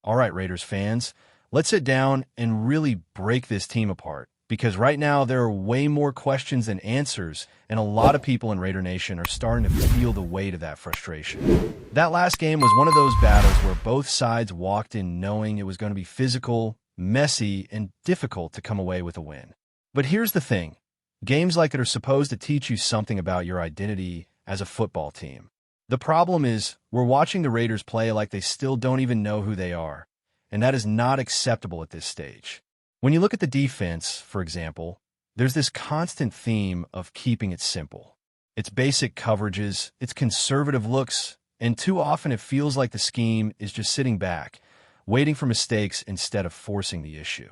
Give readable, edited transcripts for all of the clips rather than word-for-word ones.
All right, Raiders fans, let's sit down and really break this team apart because right now there are way more questions than answers, and a lot of people in Raider Nation are starting to feel the weight of that frustration. That last game was one of those battles where both sides walked in knowing it was going to be physical, messy, and difficult to come away with a win. But here's the thing. Games like it are supposed to teach you something about your identity as a football team. The problem is, we're watching the Raiders play like they still don't even know who they are, and that is not acceptable at this stage. When you look at the defense, for example, there's this constant theme of keeping it simple. It's basic coverages, it's conservative looks, and too often it feels like the scheme is just sitting back, waiting for mistakes instead of forcing the issue.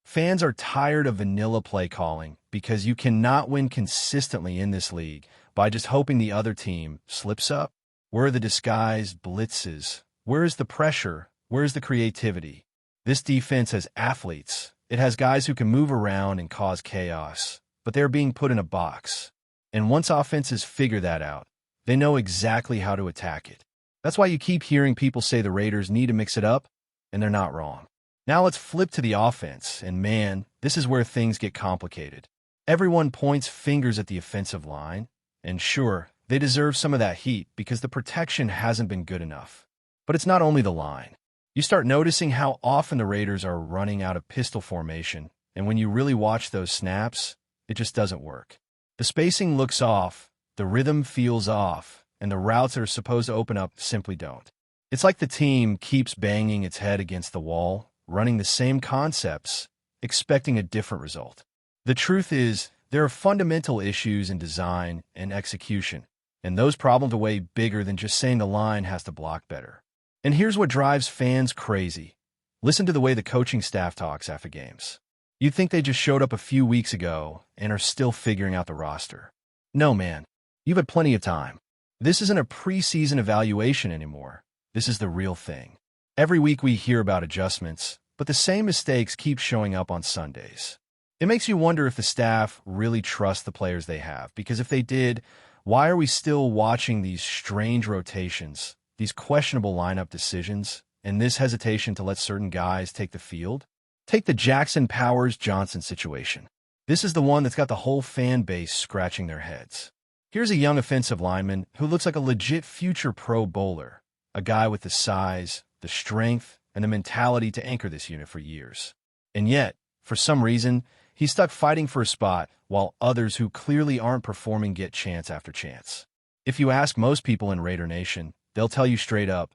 Fans are tired of vanilla play calling because you cannot win consistently in this league by just hoping the other team slips up. Where are the disguised blitzes? Where is the pressure? Where is the creativity? This defense has athletes. It has guys who can move around and cause chaos, but they're being put in a box. And once offenses figure that out, they know exactly how to attack it. That's why you keep hearing people say the Raiders need to mix it up, and they're not wrong. Now let's flip to the offense, and man, this is where things get complicated. Everyone points fingers at the offensive line, and sure, they deserve some of that heat because the protection hasn't been good enough. But it's not only the line. You start noticing how often the Raiders are running out of pistol formation, and when you really watch those snaps, it just doesn't work. The spacing looks off, the rhythm feels off, and the routes that are supposed to open up simply don't. It's like the team keeps banging its head against the wall, running the same concepts, expecting a different result. The truth is, there are fundamental issues in design and execution, and those problems are way bigger than just saying the line has to block better. And here's what drives fans crazy. Listen to the way the coaching staff talks after games. You'd think they just showed up a few weeks ago and are still figuring out the roster. No, man. You've had plenty of time. This isn't a preseason evaluation anymore. This is the real thing. Every week we hear about adjustments, but the same mistakes keep showing up on Sundays. It makes you wonder if the staff really trusts the players they have, because if they did, why are we still watching these strange rotations, these questionable lineup decisions, and this hesitation to let certain guys take the field? Take the Jackson Powers-Johnson situation. This is the one that's got the whole fan base scratching their heads. Here's a young offensive lineman who looks like a legit future Pro Bowler, a guy with the size, the strength, and the mentality to anchor this unit for years. And yet, for some reason, he's stuck fighting for a spot while others who clearly aren't performing get chance after chance. If you ask most people in Raider Nation, they'll tell you straight up,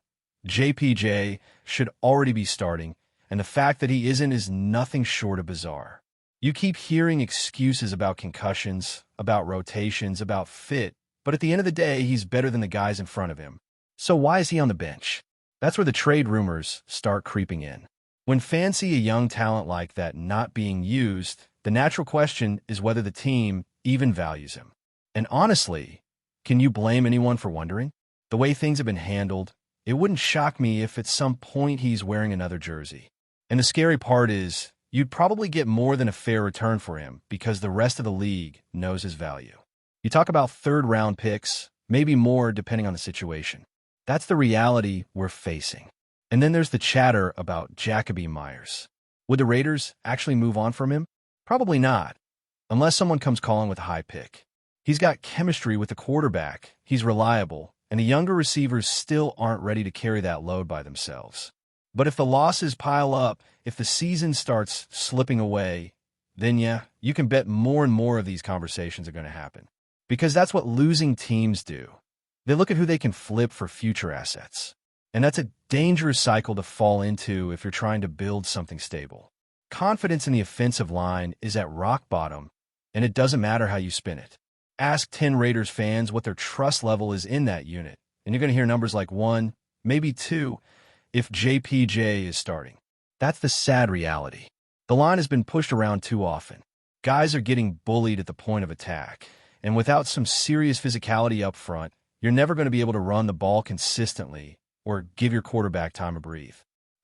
JPJ should already be starting, and the fact that he isn't is nothing short of bizarre. You keep hearing excuses about concussions, about rotations, about fit, but at the end of the day, he's better than the guys in front of him. So why is he on the bench? That's where the trade rumors start creeping in. When fans see a young talent like that not being used, the natural question is whether the team even values him. And honestly, can you blame anyone for wondering? The way things have been handled, it wouldn't shock me if at some point he's wearing another jersey. And the scary part is, you'd probably get more than a fair return for him because the rest of the league knows his value. You talk about third-round picks, maybe more depending on the situation. That's the reality we're facing. And then there's the chatter about Jacoby Myers. Would the Raiders actually move on from him? Probably not, unless someone comes calling with a high pick. He's got chemistry with the quarterback, he's reliable, and the younger receivers still aren't ready to carry that load by themselves. But if the losses pile up, if the season starts slipping away, then yeah, you can bet more and more of these conversations are going to happen. Because that's what losing teams do. They look at who they can flip for future assets. And that's a dangerous cycle to fall into if you're trying to build something stable. Confidence in the offensive line is at rock bottom, and it doesn't matter how you spin it. Ask 10 Raiders fans what their trust level is in that unit, and you're going to hear numbers like 1, maybe 2, if JPJ is starting. That's the sad reality. The line has been pushed around too often. Guys are getting bullied at the point of attack, and without some serious physicality up front, you're never going to be able to run the ball consistently or give your quarterback time to breathe.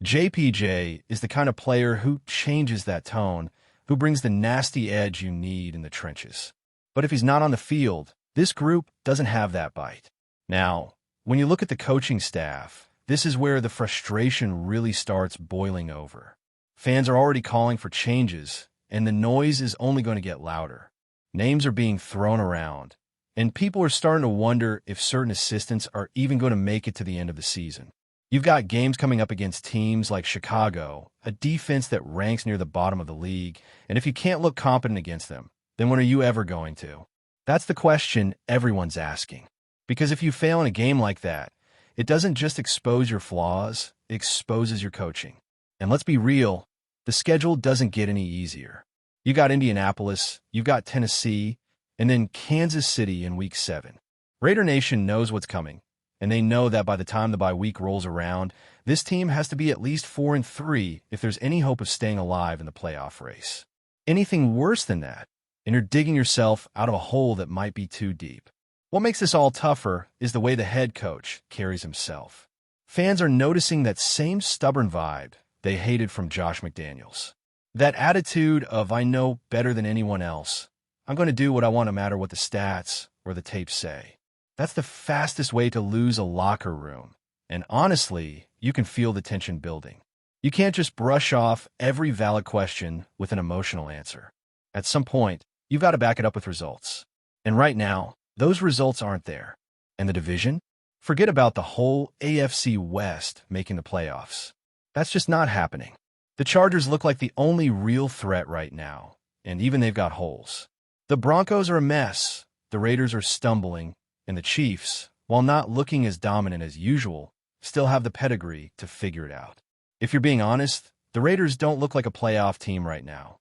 JPJ is the kind of player who changes that tone, who brings the nasty edge you need in the trenches. But if he's not on the field, this group doesn't have that bite. Now, when you look at the coaching staff, this is where the frustration really starts boiling over. Fans are already calling for changes, and the noise is only going to get louder. Names are being thrown around, and people are starting to wonder if certain assistants are even going to make it to the end of the season. You've got games coming up against teams like Chicago, a defense that ranks near the bottom of the league, and if you can't look competent against them, then when are you ever going to? That's the question everyone's asking. Because if you fail in a game like that, it doesn't just expose your flaws, it exposes your coaching. And let's be real, the schedule doesn't get any easier. You got Indianapolis, you've got Tennessee, and then Kansas City in Week 7. Raider Nation knows what's coming, and they know that by the time the bye week rolls around, this team has to be at least 4-3 if there's any hope of staying alive in the playoff race. Anything worse than that, and you're digging yourself out of a hole that might be too deep. What makes this all tougher is the way the head coach carries himself. Fans are noticing that same stubborn vibe they hated from Josh McDaniels. That attitude of, I know better than anyone else. I'm going to do what I want no matter what the stats or the tapes say. That's the fastest way to lose a locker room. And honestly, you can feel the tension building. You can't just brush off every valid question with an emotional answer. At some point, you've got to back it up with results. And right now, those results aren't there. And the division? Forget about the whole AFC West making the playoffs. That's just not happening. The Chargers look like the only real threat right now, and even they've got holes. The Broncos are a mess, the Raiders are stumbling, and the Chiefs, while not looking as dominant as usual, still have the pedigree to figure it out. If you're being honest, the Raiders don't look like a playoff team right now,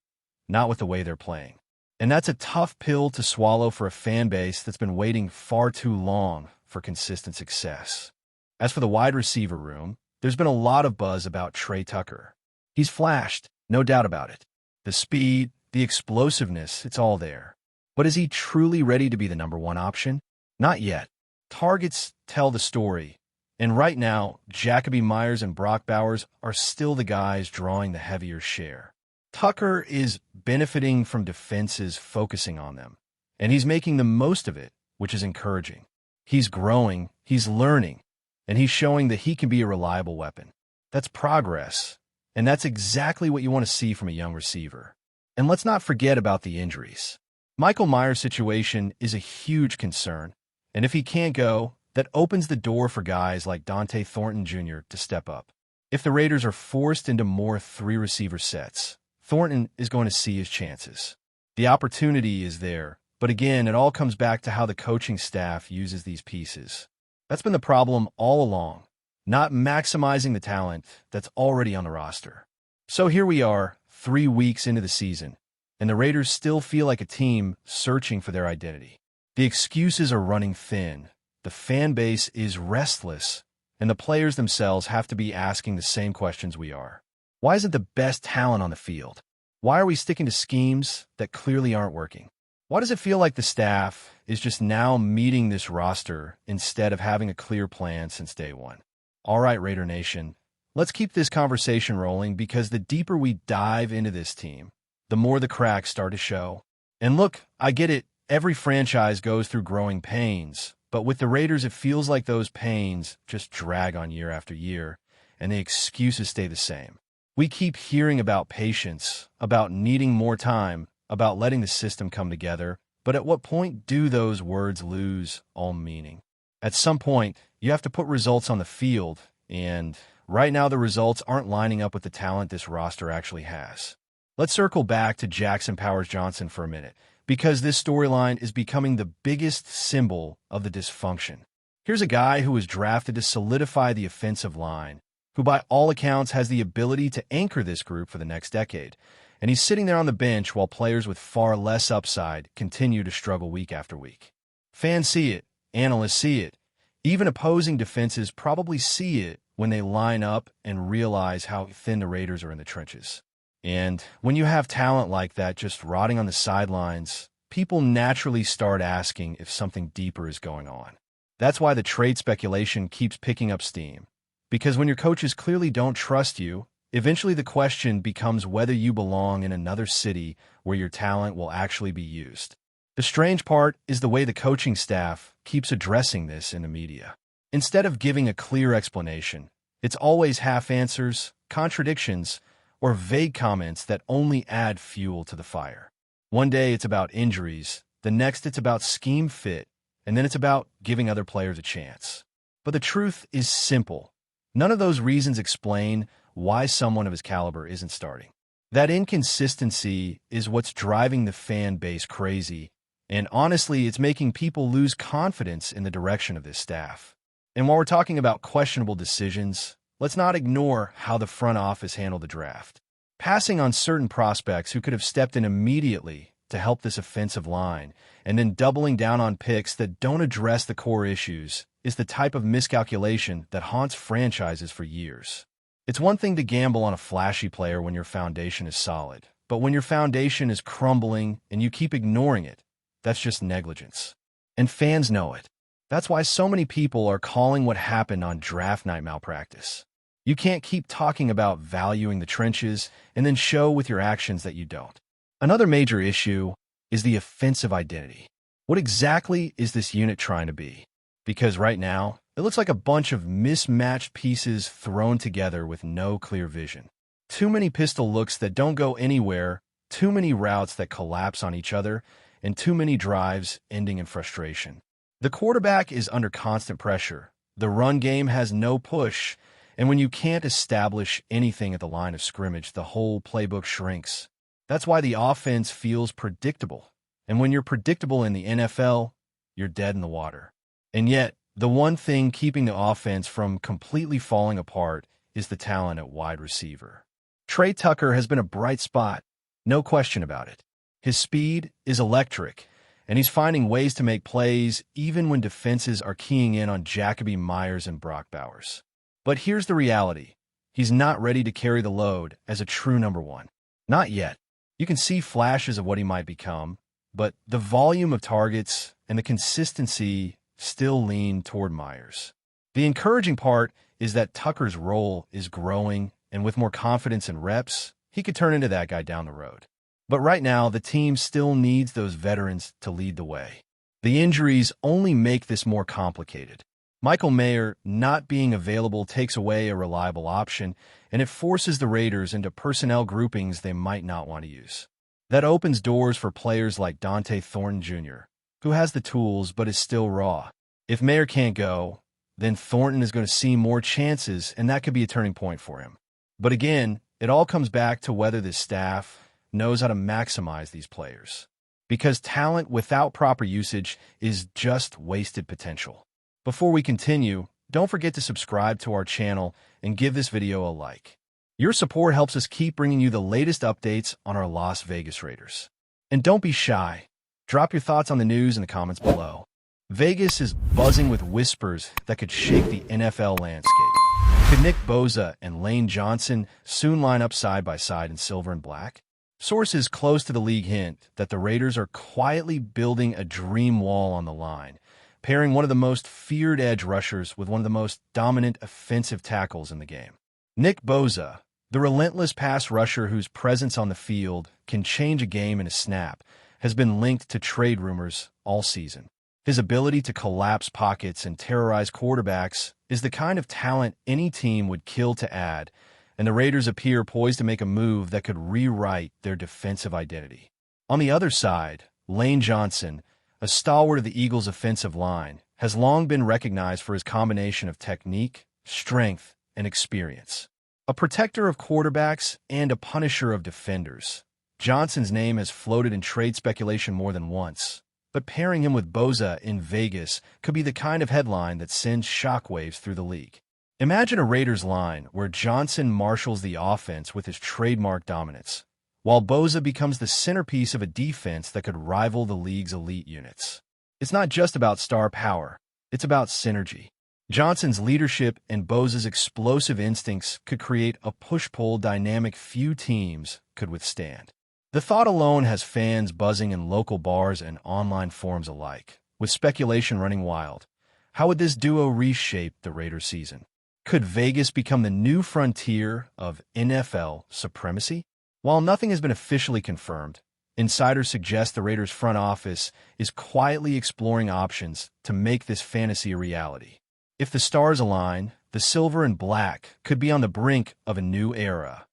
not with the way they're playing. And that's a tough pill to swallow for a fan base that's been waiting far too long for consistent success. As for the wide receiver room, there's been a lot of buzz about Trey Tucker. He's flashed, no doubt about it. The speed, the explosiveness, it's all there. But is he truly ready to be the number one option? Not yet. Targets tell the story. And right now, Jacoby Myers and Brock Bowers are still the guys drawing the heavier share. Tucker is benefiting from defenses focusing on them, and he's making the most of it, which is encouraging. He's growing, he's learning, and he's showing that he can be a reliable weapon. That's progress, and that's exactly what you want to see from a young receiver. And let's not forget about the injuries. Michael Myers' situation is a huge concern, and if he can't go, that opens the door for guys like Dante Thornton Jr. to step up. If the Raiders are forced into more three-receiver sets, Thornton is going to see his chances. The opportunity is there, but again, it all comes back to how the coaching staff uses these pieces. That's been the problem all along, not maximizing the talent that's already on the roster. So here we are, 3 weeks into the season, and the Raiders still feel like a team searching for their identity. The excuses are running thin, the fan base is restless, and the players themselves have to be asking the same questions we are. Why isn't the best talent on the field? Why are we sticking to schemes that clearly aren't working? Why does it feel like the staff is just now meeting this roster instead of having a clear plan since day one? All right, Raider Nation, let's keep this conversation rolling because the deeper we dive into this team, the more the cracks start to show. And look, I get it, every franchise goes through growing pains, but with the Raiders, it feels like those pains just drag on year after year, and the excuses stay the same. We keep hearing about patience, about needing more time, about letting the system come together, but at what point do those words lose all meaning? At some point, you have to put results on the field, and right now the results aren't lining up with the talent this roster actually has. Let's circle back to Jackson Powers Johnson for a minute, because this storyline is becoming the biggest symbol of the dysfunction. Here's a guy who was drafted to solidify the offensive line, who by all accounts has the ability to anchor this group for the next decade. And he's sitting there on the bench while players with far less upside continue to struggle week after week. Fans see it, analysts see it, even opposing defenses probably see it when they line up and realize how thin the Raiders are in the trenches. And when you have talent like that just rotting on the sidelines, people naturally start asking if something deeper is going on. That's why the trade speculation keeps picking up steam. Because when your coaches clearly don't trust you, eventually the question becomes whether you belong in another city where your talent will actually be used. The strange part is the way the coaching staff keeps addressing this in the media. Instead of giving a clear explanation, It's always half answers, contradictions, or vague comments that only add fuel to the fire. One day it's about injuries, the next it's about scheme fit, and then it's about giving other players a chance. But the truth is simple. None of those reasons explain why someone of his caliber isn't starting. That inconsistency is what's driving the fan base crazy, and honestly, it's making people lose confidence in the direction of this staff. And while we're talking about questionable decisions, let's not ignore how the front office handled the draft. Passing on certain prospects who could have stepped in immediately to help this offensive line, and then doubling down on picks that don't address the core issues, is the type of miscalculation that haunts franchises for years. It's one thing to gamble on a flashy player when your foundation is solid, but when your foundation is crumbling and you keep ignoring it, that's just negligence. And fans know it. That's why so many people are calling what happened on draft night malpractice. You can't keep talking about valuing the trenches and then show with your actions that you don't. Another major issue is the offensive identity. What exactly is this unit trying to be? Because right now, it looks like a bunch of mismatched pieces thrown together with no clear vision. Too many pistol looks that don't go anywhere, too many routes that collapse on each other, and too many drives ending in frustration. The quarterback is under constant pressure. The run game has no push, and when you can't establish anything at the line of scrimmage, the whole playbook shrinks. That's why the offense feels predictable. And when you're predictable in the NFL, you're dead in the water. And yet, the one thing keeping the offense from completely falling apart is the talent at wide receiver. Trey Tucker has been a bright spot, no question about it. His speed is electric, and he's finding ways to make plays even when defenses are keying in on Jacoby Myers and Brock Bowers. But here's the reality. He's not ready to carry the load as a true number one. Not yet. You can see flashes of what he might become, but the volume of targets and the consistency still lean toward Myers. The encouraging part is that Tucker's role is growing, and with more confidence and reps, he could turn into that guy down the road. But right now, the team still needs those veterans to lead the way. The injuries only make this more complicated. Michael Mayer not being available takes away a reliable option, and it forces the Raiders into personnel groupings they might not want to use. That opens doors for players like Dante Thornton Jr., who has the tools but is still raw. If Mayer can't go, then Thornton is going to see more chances, and that could be a turning point for him. But again, it all comes back to whether this staff knows how to maximize these players. Because talent without proper usage is just wasted potential. Before we continue, don't forget to subscribe to our channel and give this video a like. Your support helps us keep bringing you the latest updates on our Las Vegas Raiders. And don't be shy. Drop your thoughts on the news in the comments below. Vegas is buzzing with whispers that could shake the NFL landscape. Could Nick Bosa and Lane Johnson soon line up side by side in silver and black? Sources close to the league hint that the Raiders are quietly building a dream wall on the line, pairing one of the most feared edge rushers with one of the most dominant offensive tackles in the game. Nick Bosa, the relentless pass rusher whose presence on the field can change a game in a snap, has been linked to trade rumors all season. His ability to collapse pockets and terrorize quarterbacks is the kind of talent any team would kill to add, and the Raiders appear poised to make a move that could rewrite their defensive identity. On the other side, Lane Johnson, a stalwart of the Eagles' offensive line, has long been recognized for his combination of technique, strength, and experience. A protector of quarterbacks and a punisher of defenders, Johnson's name has floated in trade speculation more than once, but pairing him with Bosa in Vegas could be the kind of headline that sends shockwaves through the league. Imagine a Raiders line where Johnson marshals the offense with his trademark dominance, while Bosa becomes the centerpiece of a defense that could rival the league's elite units. It's not just about star power, it's about synergy. Johnson's leadership and Bosa's explosive instincts could create a push-pull dynamic few teams could withstand. The thought alone has fans buzzing in local bars and online forums alike, with speculation running wild. How would this duo reshape the Raiders season? Could Vegas become the new frontier of NFL supremacy? While nothing has been officially confirmed, insiders suggest the Raiders' front office is quietly exploring options to make this fantasy a reality. If the stars align, the silver and black could be on the brink of a new era,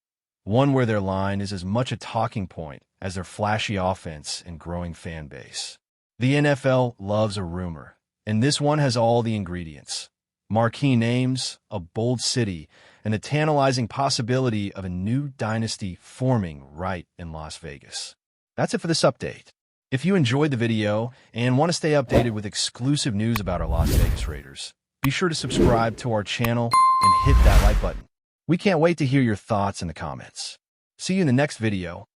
one where their line is as much a talking point as their flashy offense and growing fan base. The NFL loves a rumor, and this one has all the ingredients. Marquee names, a bold city, and the tantalizing possibility of a new dynasty forming right in Las Vegas. That's it for this update. If you enjoyed the video and want to stay updated with exclusive news about our Las Vegas Raiders, be sure to subscribe to our channel and hit that like button. We can't wait to hear your thoughts in the comments. See you in the next video.